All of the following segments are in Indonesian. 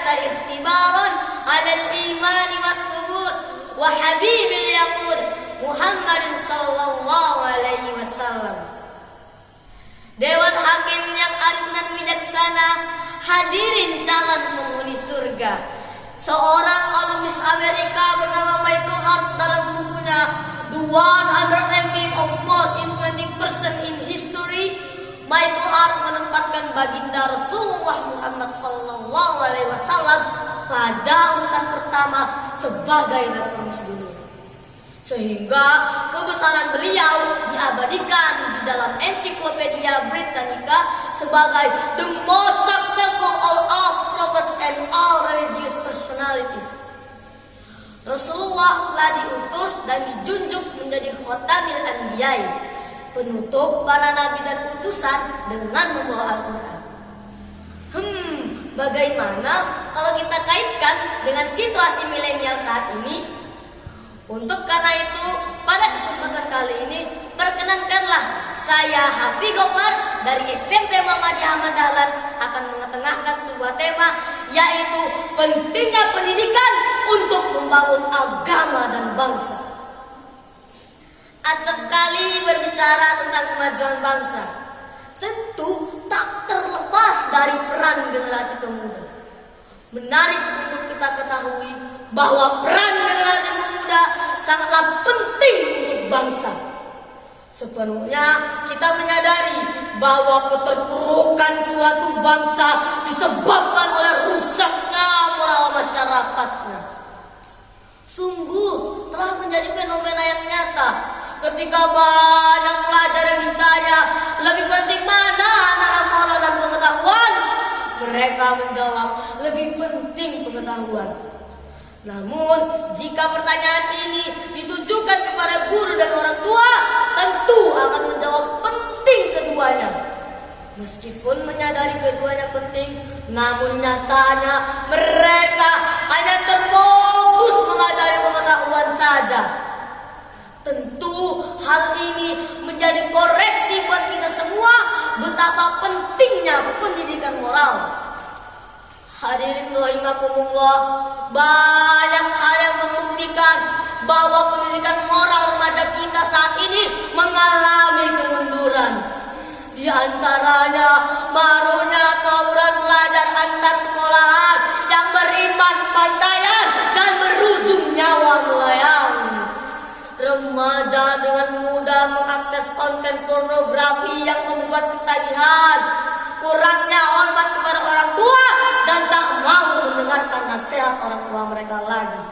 hayata ikhtibaran 'alal imani was-subut wa habibil yaqul Muhammadin sallallahu alaihi wasallam. Dewan hakim yang arif dan bijaksana, hadirin calon penghuni surga. Seorang alumnus Amerika bernama Michael Hart dalam bukunya The 100 Ranking of Most Influential Person in History, Michael Hart menempatkan baginda Rasulullah Muhammad sallallahu alaihi wasallam pada urutan pertama sebagai reformis dunia. Sehingga kebesaran beliau diabadikan di dalam Ensiklopedia Britannica sebagai the most successful of prophets and all religious personalities. Rasulullah telah diutus dan dijunjung menjadi khotamil anbiya'i, penutup para nabi dan utusan dengan membawa Al-Quran. Bagaimana kalau kita kaitkan dengan situasi milenial saat ini? Untuk karena itu, pada kesempatan kali ini, perkenankanlah saya Hafi Gopar dari SMP Muhammadiyah Ahmad Dahlan akan mengetengahkan sebuah tema, yaitu pentingnya pendidikan untuk membangun agama dan bangsa. Acap kali berbicara tentang kemajuan bangsa, tentu tak terlepas dari peran generasi pemuda. Menarik untuk kita ketahui bahwa peran generasi pemuda sangatlah penting untuk bangsa. Sepenuhnya kita menyadari bahwa keterpurukan suatu bangsa disebabkan oleh rusaknya moral masyarakatnya. Sungguh telah menjadi fenomena yang nyata ketika banyak pelajar yang ditanya lebih penting mana antara moral dan pengetahuan, mereka menjawab lebih penting pengetahuan. Namun jika pertanyaan ini ditujukan kepada guru dan orang tua, tentu akan menjawab penting keduanya. Meskipun menyadari keduanya penting, namun nyatanya mereka hanya terfokus mengajari pengetahuan saja. Tentu hal ini menjadi koreksi buat kita semua betapa pentingnya pendidikan moral. Hadirin rahimakumullah, banyak hal yang membuktikan bahwa pendidikan moral remaja kita saat ini mengalami kemunduran. Di antaranya marunya tawuran pelajar antar sekolahan yang berimbas pantaian dan berujung nyawa melayang. Remaja dengan mudah mengakses konten pornografi yang membuat ketagihan, kurangnya hormat kepada orang tua, dan tak mau mendengarkan nasihat orang tua mereka lagi.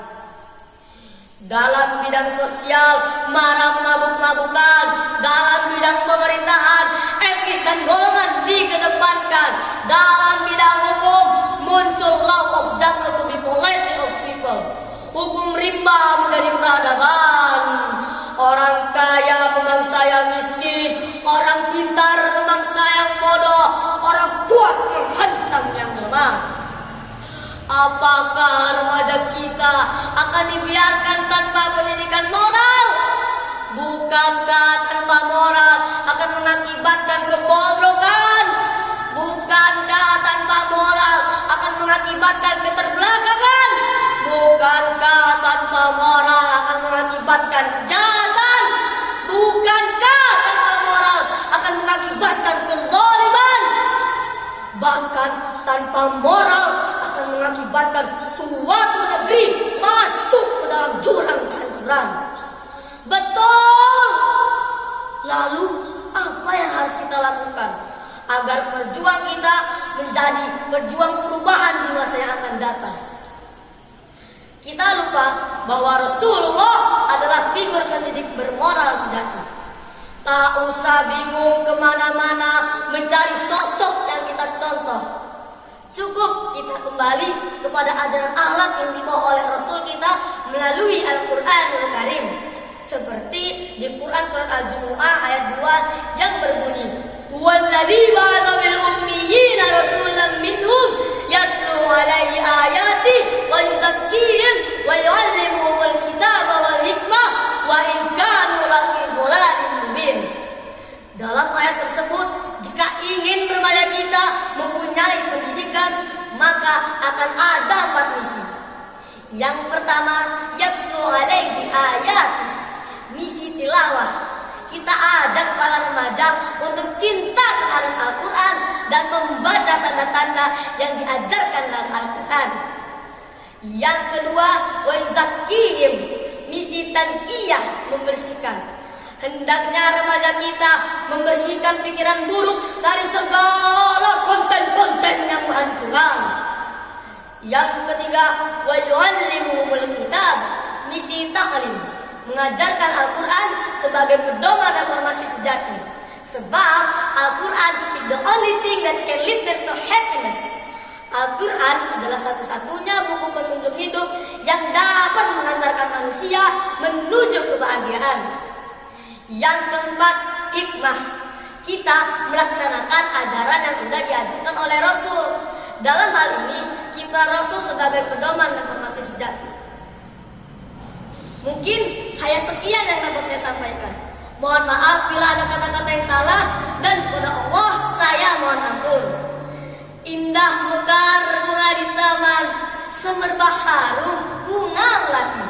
Dalam bidang sosial, marak mabuk-mabukan. Dalam bidang pemerintahan, etis dan golongan dikedepankan. Dalam bidang hukum, muncul law of jungle to be polite of people. Hukum rimba menjadi peradaban. Orang kaya memangsa yang miskin, orang pintar memangsa yang bodoh, orang kuat menghantam yang lemah. Apakah remaja kita akan dibiarkan tanpa pendidikan moral? Bukankah tanpa moral akan mengakibatkan kebobrokan? Bukankah tanpa moral akan mengakibatkan keterbelakangan? Bukankah tanpa moral akan mengakibatkan kejahatan? Bukankah tanpa moral akan mengakibatkan kezaliman? Bahkan tanpa moral akan mengakibatkan suatu negeri masuk ke dalam jurang kehancuran. Betul. Lalu apa yang harus kita lakukan agar perjuangan kita menjadi pejuang perubahan di masa yang akan datang? Kita lupa bahwa Rasulullah adalah figur pendidik bermoral sejati. Tak usah bingung kemana-mana mencari sosok yang kita contoh. Cukup kita kembali kepada ajaran akhlak yang dibawa oleh Rasul kita melalui Al-Quranul Karim. Seperti di Quran surat Al-Jumu'ah ayat 2 yang berbunyi, "Huwallazi ba'atha bil ummiyina rasulan minhum yatlu 'alaihi ayati wa yuzakkihim wa yu'allimuhumul kitaba wal hikmah wa in kanu lafi dhalalin mubin." Dalam ayat tersebut, jika ingin remaja kita mempunyai pendidikan, maka akan ada 4 misi. Yang pertama, yatslu alaihi ayat, misi tilawah. Kita ajak para remaja untuk cinta terhadap Al-Quran dan membaca tanda-tanda yang diajarkan dalam Al-Quran. Yang kedua, wa yuzakkihim, misi tazkiyah, membersihkan. Hendaknya remaja kita membersihkan pikiran buruk dari segala konten-konten yang menghancurkan. Yang ketiga, wa yu'allimuhumul kitab, misi ta'lim, mengajarkan Al-Quran sebagai pedoman reformasi sejati. Sebab Al-Quran is the only thing that can lead them to happiness. Al-Quran adalah satu-satunya buku petunjuk hidup yang dapat mengantarkan manusia menuju kebahagiaan. Yang keempat, hikmah. Kita melaksanakan ajaran yang sudah diajarkan oleh Rasul. Dalam hal ini, kiprah Rasul sebagai pedoman reformasi sejati. Mungkin hanya sekian yang dapat saya sampaikan. Mohon maaf bila ada kata-kata yang salah, dan kepada Allah saya mohon ampun. Indah mekar bunga di taman, semerbak harum bunga melati.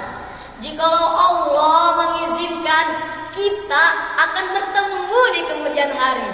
Jikalau Allah mengizinkan, kita akan bertemu di kemudian hari.